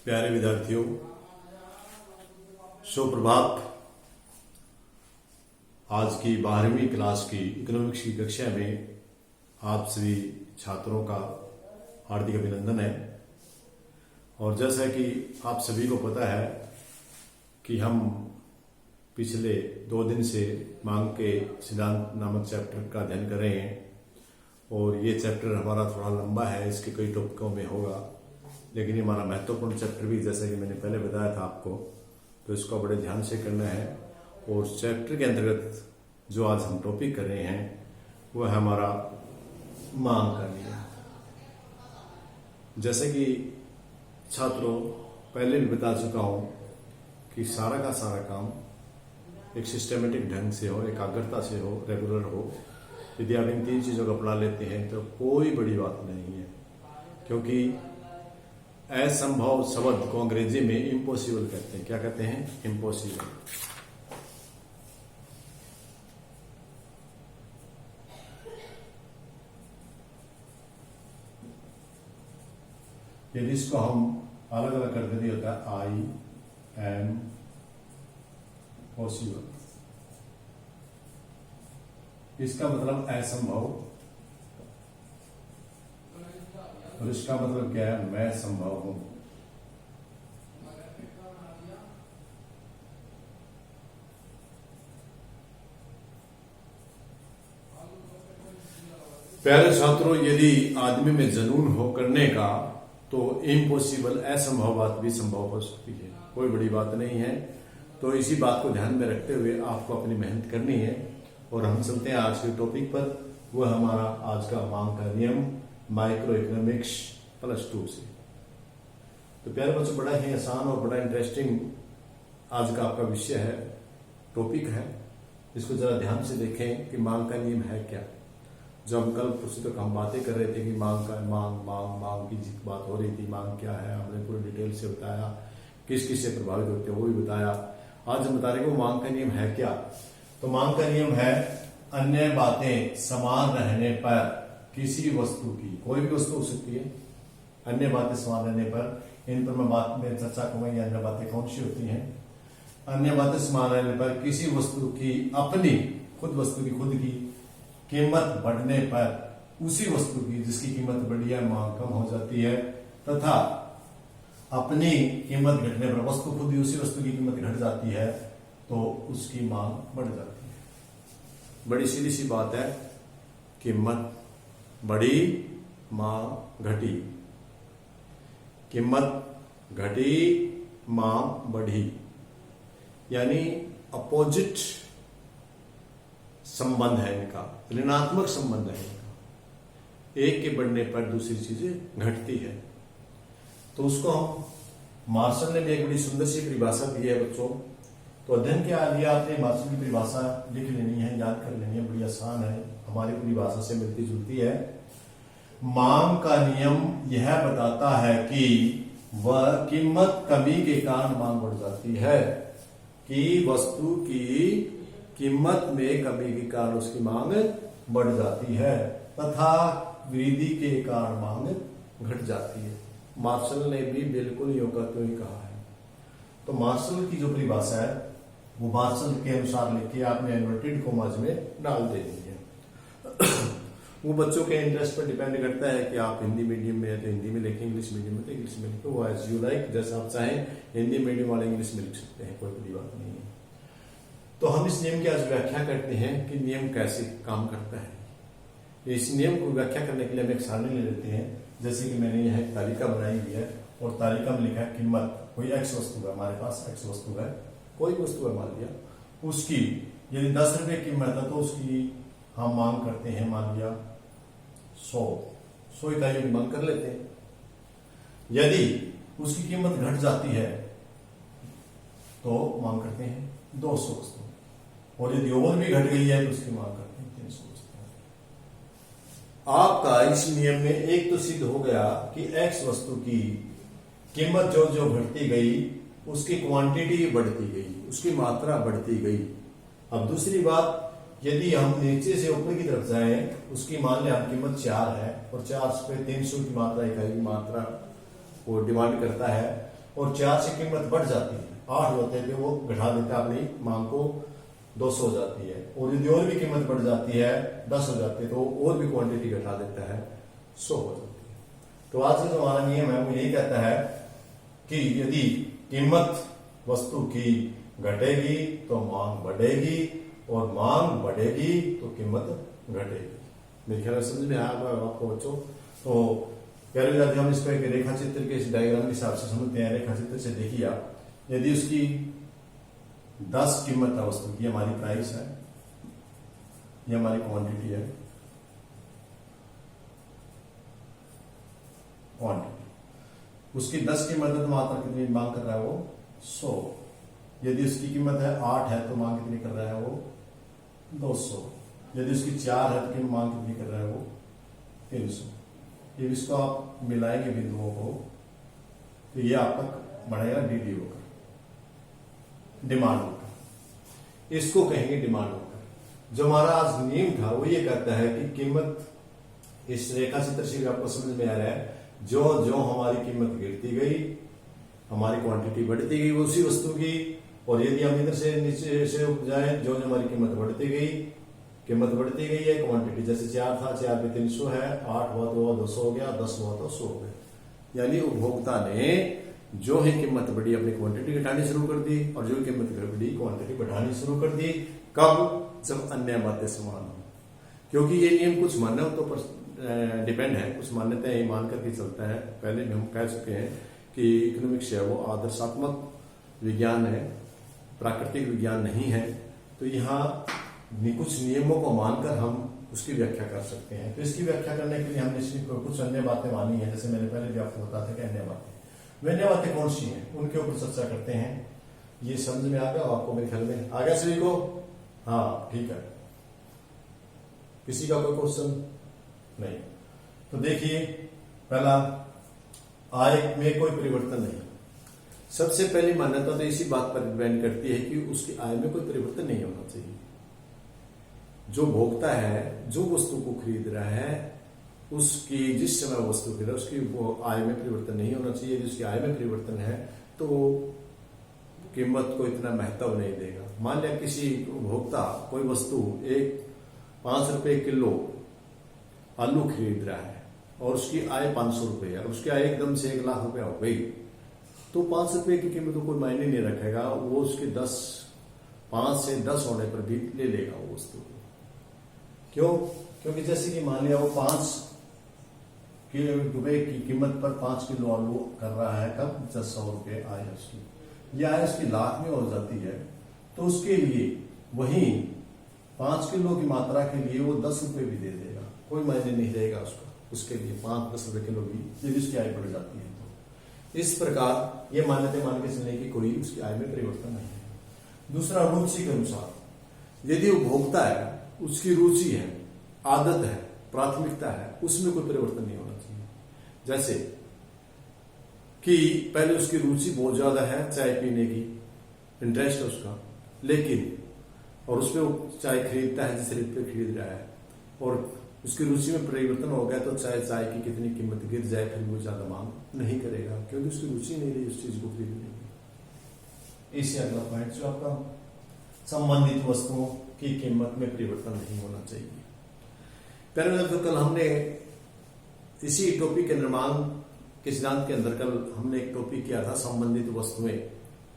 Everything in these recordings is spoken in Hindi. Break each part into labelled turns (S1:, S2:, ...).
S1: प्यारे विद्यार्थियों, सुप्रभात। आज की 12वीं क्लास की इकोनॉमिक्स की कक्षा में आप सभी छात्रों का हार्दिक अभिनंदन है। और जैसा कि आप सभी को पता है कि हम पिछले 2 दिन से मांग के सिद्धांत नामक चैप्टर का अध्ययन कर रहे हैं और ये चैप्टर हमारा थोड़ा लंबा है, इसके कई टॉपिकों में होगा, लेकिन ये हमारा महत्वपूर्ण चैप्टर भी, जैसा कि मैंने पहले बताया था आपको, तो इसको बड़े ध्यान से करना है। और चैप्टर के अंतर्गत जो आज हम टॉपिक कर रहे हैं वो है हमारा मांग का नियम। जैसे कि छात्रों पहले भी बता चुका हूं कि सारा का सारा काम एक सिस्टमेटिक ढंग से हो, एकाग्रता से हो, रेगुलर हो। यदि आप इन 3 चीजों को अपना लेते हैं तो कोई बड़ी बात नहीं है, क्योंकि असंभव शब्द को अंग्रेजी में इम्पॉसिबल कहते हैं। क्या कहते हैं? इम्पॉसिबल। यदि इसको हम अलग अलग कर देते होता है आई एम पॉसिबल, इसका मतलब असंभव, और इसका मतलब क्या है? मैं संभव हूं। प्यारे छात्रों, यदि आदमी में जुनून हो करने का तो इम्पॉसिबल, असंभव बात भी संभव हो सकती है, कोई बड़ी बात नहीं है। तो इसी बात को ध्यान में रखते हुए आपको अपनी मेहनत करनी है। और हम चलते हैं आज के टॉपिक पर। वह हमारा आज का मांग का नियम माइक्रो इकोनॉमिक्स +2 से। तो प्यारे बच्चों, बड़ा ही आसान और बड़ा इंटरेस्टिंग आज का आपका विषय है, टॉपिक है। इसको जरा ध्यान से देखें कि मांग का नियम है क्या। जब हम कल पुस्तक हम बातें कर रहे थे कि मांग की बात हो रही थी, मांग क्या है, हमने पूरी डिटेल से बताया, किस किस से प्रभावित होते हैं वो भी बताया। आज हम बता रहे हैं मांग का नियम है क्या। तो मांग का नियम है अन्य बातें समान रहने पर किसी वस्तु की, कोई भी वस्तु हो सकती है, अन्य बातें समान रहने पर, इन पर मैं बात में चर्चा करूंगा ये अन्य बातें कौन सी होती हैं। अन्य बातें समान रहने पर किसी वस्तु की अपनी वस्तु की खुद की कीमत बढ़ने पर उसी वस्तु की जिसकी कीमत बढ़ी है मांग कम हो जाती है, तथा अपनी कीमत घटने पर वस्तु खुद ही उसी वस्तु की कीमत घट जाती है तो उसकी मांग बढ़ जाती है। बड़ी सीधी सी बात है, कीमत बढ़ी मांग घटी, कीमत घटी मांग बढ़ी, यानी अपोजिट संबंध है इनका, ऋणात्मक संबंध है इनका। एक के बढ़ने पर दूसरी चीजें घटती है। तो उसको हम, मार्शल ने भी एक बड़ी सुंदर सी परिभाषा दी है बच्चों। तो अध्ययन के लिए आपने मार्शल की परिभाषा लिख लेनी है, याद कर लेनी है, बड़ी आसान है, हमारी परिभाषा से मिलती जुलती है। मांग का नियम यह बताता है कि वह कीमत कमी के कारण मांग बढ़ जाती है, कि वस्तु की कीमत में कमी के कारण उसकी मांग बढ़ जाती है तथा वृद्धि के कारण मांग घट जाती है। मार्शल ने भी बिल्कुल यूं का त्यों ही कहा है। तो मार्शल की जो परिभाषा है वो मार्शल के अनुसार लिखी, आपने इन्वर्टेड कॉमास में डाल देनी है। वो बच्चों के इंटरेस्ट पर डिपेंड करता है कि आप हिंदी मीडियम में है तो हिंदी में लिखें, इंग्लिश मीडियम में तो इंग्लिश में लिखें, वो एज यू लाइक, जैसा आप चाहें। हिंदी मीडियम वाले इंग्लिश में लिख सकते हैं, कोई बड़ी बात नहीं है। तो हम इस नियम की आज व्याख्या करते हैं कि नियम कैसे काम करता है। इस नियम को व्याख्या करने के लिए हम एक सारणी ले लेते हैं। जैसे कि मैंने यह एक तालिका बनाई हुई है और तालिका में लिखा है कीमत, कोई एक्स वस्तु है, हमारे पास एक्स वस्तु है, कोई वस्तु है मान लिया, उसकी यदि 10 रुपए कीमत है तो उसकी हम मांग करते हैं, मान लिया 100 इकाइयों की मांग कर लेते हैं। यदि उसकी कीमत घट जाती है तो मांग करते हैं 200 वस्तु, और यदि और भी घट गई है तो उसकी मांग करते हैं 300 वस्तु। आपका इस नियम में एक तो सिद्ध हो गया कि एक्स वस्तु की कीमत जो जो घटती गई उसकी क्वांटिटी बढ़ती गई, उसकी मात्रा बढ़ती गई। अब दूसरी बात, यदि हम नीचे से ऊपर की तरफ जाएं, उसकी मान लें हम कीमत 4 है और 4 पे 300 की मात्रा, इकाई की मात्रा वो डिमांड करता है, और 4 से कीमत बढ़ जाती है, 8 होते हैं, वो घटा देता है, अपनी मांग को 200 हो जाती है। और यदि और भी कीमत बढ़ जाती है, 10 हो जाती है, तो और भी क्वांटिटी घटा देता है, 100 हो जाती है। तो आज का जो हमारा नियम है वो यही कहता है कि यदि कीमत वस्तु की घटेगी तो मांग बढ़ेगी, और मांग बढ़ेगी तो कीमत घटेगी। मेरे ख्याल समझ में आया आपको बच्चों। तो प्यारे विद्यार्थी, हम इसको एक रेखा चित्र के इस डायग्राम के हिसाब से समझते हैं। रेखा चित्र से देखिए आप, यदि उसकी 10 कीमत है वस्तु की, हमारी प्राइस है, ये हमारी क्वांटिटी है, क्वांटिटी उसकी 10 कीमत है तो मात्रा कितनी मांग कर रहा है वो 100। यदि उसकी कीमत है 8 है तो मांग कितनी कर रहा है वो 200। यदि उसकी 4 है तो मांग कितनी कर रहा है वो 300। ये इसको आप मिलाएंगे बिंदुओं को तो ये आपका बढ़ेगा डीडी होकर, डिमांड होकर, इसको कहेंगे डिमांड होकर। जो हमारा आज नियम था वो ये कहता है कि कीमत, इस रेखा चित्र से आपको समझ में आ रहा है, जो जो हमारी कीमत गिरती गई हमारी क्वांटिटी बढ़ती गई उसी वस्तु की, और यदि हम इधर से नीचे से जाए, जो हमारी कीमत बढ़ती गई, कीमत बढ़ती गई है, क्वांटिटी जैसे 4 था, 4 पे 300 है, 8 हुआ तो 200 हो गया, 10 हुआ तो 100 हो गया। यानी उपभोक्ता ने जो ही कीमत बढ़ी अपनी क्वांटिटी घटानी शुरू कर दी, और जो कीमत बढ़ी क्वांटिटी बढ़ानी शुरू कर दी। कब? जब अन्य बातें समान हो। क्योंकि ये नियम कुछ मान्यताओं पर डिपेंड है, कुछ मान्यताएं मान करके चलता है। पहले भी हम कह चुके हैं कि इकोनॉमिक्स है वो आदर्शात्मक विज्ञान है, प्राकृतिक विज्ञान नहीं है। तो यहाँ कुछ नियमों को मानकर हम उसकी व्याख्या कर सकते हैं। तो इसकी व्याख्या करने के लिए हमने कुछ अन्य बातें मानी है, जैसे मैंने पहले भी आपको बताया था कि अन्य बातें, वे अन्य बातें कौन सी हैं उनके ऊपर चर्चा करते हैं। ये समझ में आ गया आपको? मेरे ख्याल में आ गया सभी को? हाँ, ठीक है। किसी का कोई क्वेश्चन नहीं? तो देखिए, पहला, आय में कोई परिवर्तन नहीं। सबसे पहली मान्यता तो इसी बात पर डिपेंड करती है कि उसकी आय में कोई परिवर्तन नहीं होना चाहिए। जो भोक्ता है, जो वस्तु को खरीद रहा है, उसकी जिस समय वस्तु खरीद रहा है उसकी वो आय में परिवर्तन नहीं होना चाहिए। जिसकी आय में परिवर्तन है तो कीमत को इतना महत्व नहीं देगा। मान लिया किसी भोक्ता कोई वस्तु 5 रुपए किलो आलू खरीद रहा है और उसकी आय 500 रुपए है, और उसकी आय एकदम से 1 लाख रुपया हो गई, तो 5 रुपए की कीमत को कोई मायने नहीं रखेगा। वो उसके 5 से 10 होने पर भी ले लेगा वो वस्तु। क्यों? क्योंकि जैसे कि मान लिया वो 5 रुपए की कीमत पर 5 किलो आलू कर रहा है, कब? 100 रुपए आय है उसकी, यह आय उसकी लाख में हो जाती है, तो उसके लिए वही 5 किलो की मात्रा के लिए वो 10 रुपए भी दे देगा, कोई मायने नहीं रहेगा उसका, उसके लिए 5-10 रुपए किलो भी यदि उसकी आय बढ़ जाती है। तो इस प्रकार ये मान्यता मान के चलने की कोई उसकी आय में परिवर्तन नहीं है। दूसरा, रुचि के अनुसार, यदि उपभोक्ता है, उसकी रुचि है, आदत है, प्राथमिकता है, उसमें कोई परिवर्तन नहीं होना चाहिए। जैसे कि पहले उसकी रुचि बहुत ज्यादा है चाय पीने की, इंटरेस्ट है उसका, लेकिन और उसमें वो चाय खरीदता है जिस रेट पे खरीद रहा है, और उसकी रुचि में परिवर्तन हो गया तो चाय की कितनी कीमत गिर जाए फिर वो ज्यादा मांग नहीं करेगा, क्योंकि उसकी रुचि नहीं रही उस चीज को खरीदने की। इससे अगला पॉइंट जो आपका, संबंधित वस्तुओं की कीमत में परिवर्तन नहीं होना चाहिए। पहले तो कल हमने इसी टॉपिक के निर्माण के सिद्धांत के अंदर कल हमने एक टॉपिक किया था, संबंधित वस्तुएं,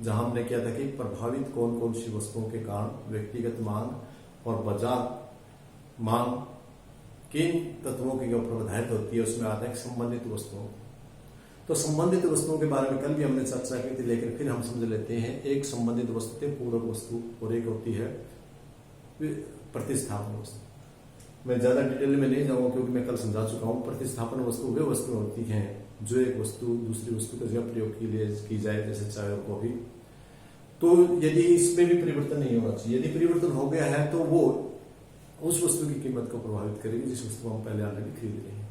S1: जहां हमने किया था कि प्रभावित कौन कौन सी वस्तुओं के कारण व्यक्तिगत मांग और बाजार मांग किन तत्वों की प्रभावित होती है, उसमें आता है संबंधित वस्तुओं। तो संबंधित वस्तुओं के बारे में कल भी हमने चर्चा की थी, लेकिन फिर हम समझ लेते हैं। एक संबंधित वस्तु है पूरक वस्तु, और एक होती है प्रतिस्थापन वस्तु। मैं ज्यादा डिटेल में नहीं जाऊंगा क्योंकि मैं कल समझा चुका हूं। प्रतिस्थापन वस्तु वे वस्तु होती हैं जो एक वस्तु दूसरी वस्तु का जब प्रयोग के लिए की जाए, जैसे चाय और कॉफी। तो यदि इसमें भी परिवर्तन नहीं होना चाहिए। यदि परिवर्तन हो गया है तो वो उस वस्तु की कीमत को प्रभावित करेगी जिस वस्तु को हम पहले ऑलरेडी खरीद रहे हैं।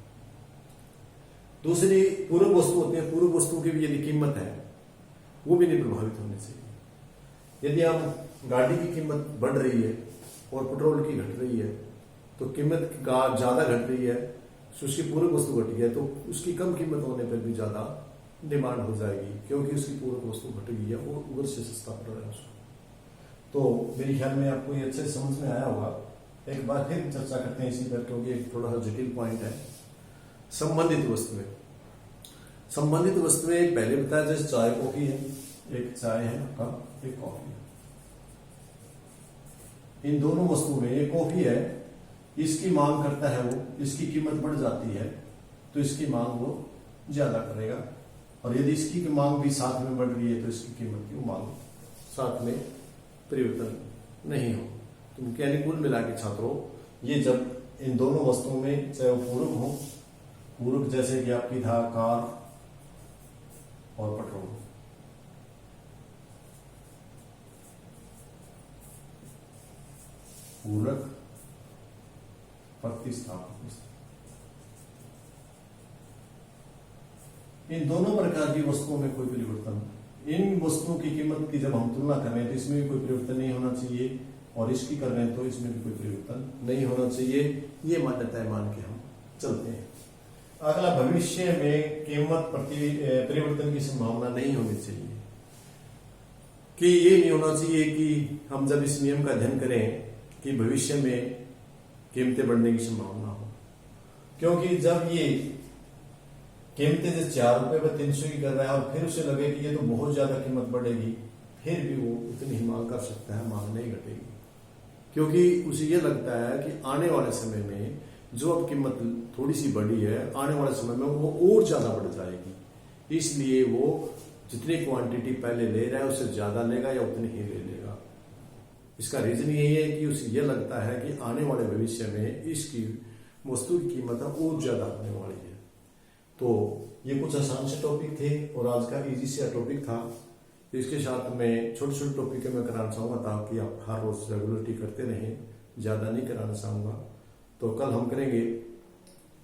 S1: दूसरी पूरक वस्तु होती है, पूरक वस्तु की भी यदि कीमत है वो भी नहीं प्रभावित होनी चाहिए। यदि हम गाड़ी की कीमत बढ़ रही है और पेट्रोल की घट रही है तो कीमत ज्यादा घट रही है, उसकी पूरक वस्तु घट गई है, तो उसकी कम कीमत होने पर भी ज्यादा डिमांड हो जाएगी, क्योंकि उसकी पूरक वस्तु घट गई है और उधर से सस्ता पड़ रहा है उसको। तो मेरे ख्याल में आपको ये अच्छे समझ में आया होगा। एक बार फिर चर्चा करते हैं इसी पर, क्योंकि एक थोड़ा सा जटिल पॉइंट है। संबंधित वस्तुएं, संबंधित वस्तुएं पहले बताया, जैसे चाय कॉफी है, एक चाय है आपका, एक कॉफी है। इन दोनों वस्तुओं में, ये कॉफी है, इसकी मांग करता है वो, इसकी कीमत बढ़ जाती है तो इसकी मांग वो ज्यादा करेगा, और यदि इसकी मांग भी साथ में बढ़ रही है तो इसकी कीमत की मांग साथ में परिवर्तन नहीं हो। तो मैकेनिक कुल मिला के छात्रों, ये जब इन दोनों वस्तुओं में चाहे वो पूरक हो, पूरक जैसे कि आपकी था कार और पेट्रोल, पूरक प्रतिस्थापन, इन दोनों प्रकार की वस्तुओं में कोई परिवर्तन, इन वस्तुओं की कीमत की जब हम तुलना कर रहे हैं तो इसमें भी कोई परिवर्तन नहीं होना चाहिए, और इसकी कर रहे हैं तो इसमें भी कोई परिवर्तन नहीं होना चाहिए। ये मान्यताएं मान के हम चलते हैं। अगला, भविष्य में कीमत परिवर्तन की संभावना नहीं होनी चाहिए, कि ये नहीं होना चाहिए कि हम जब इस नियम का अध्ययन करें कि भविष्य में कीमतें बढ़ने की संभावना हो, क्योंकि जब ये कीमतें जैसे 4 रुपए पर 300 की कर रहा है और फिर उसे लगे कि ये तो बहुत ज्यादा कीमत बढ़ेगी, फिर भी वो उतनी ही मांग कर सकता है, मांग नहीं घटेगी, क्योंकि उसे ये लगता है कि आने वाले समय में जो अब कीमत थोड़ी सी बढ़ी है, आने वाले समय में वो और ज्यादा बढ़ जाएगी, इसलिए वो जितनी क्वांटिटी पहले ले रहा है उससे ज्यादा लेगा या उतनी ही ले लेगा। इसका रीजन यही है कि उसे यह लगता है कि आने वाले भविष्य में इसकी वस्तु की कीमत और ज्यादा होने वाली है। तो ये कुछ आसान से टॉपिक थे और आज का इजी सा टॉपिक था। इसके साथ में छोटे छोटे टॉपिक मैं कराना चाहूंगा ताकि आप हर रोज रेगुलरिटी करते रहें, ज्यादा नहीं कराना चाहूंगा। तो कल हम करेंगे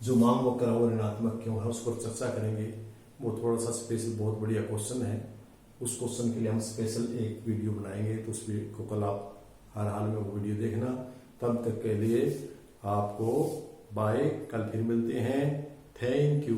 S1: जो मांग वक्र और ऋणात्मक क्यों है उस पर चर्चा करेंगे। वो थोड़ा सा स्पेशल बहुत बढ़िया क्वेश्चन है, उस क्वेश्चन के लिए हम स्पेशल एक वीडियो बनाएंगे, तो उस वीडियो को कल आप हर हाल में वो वीडियो देखना। तब तक के लिए आपको बाय, कल फिर मिलते हैं। Thank you.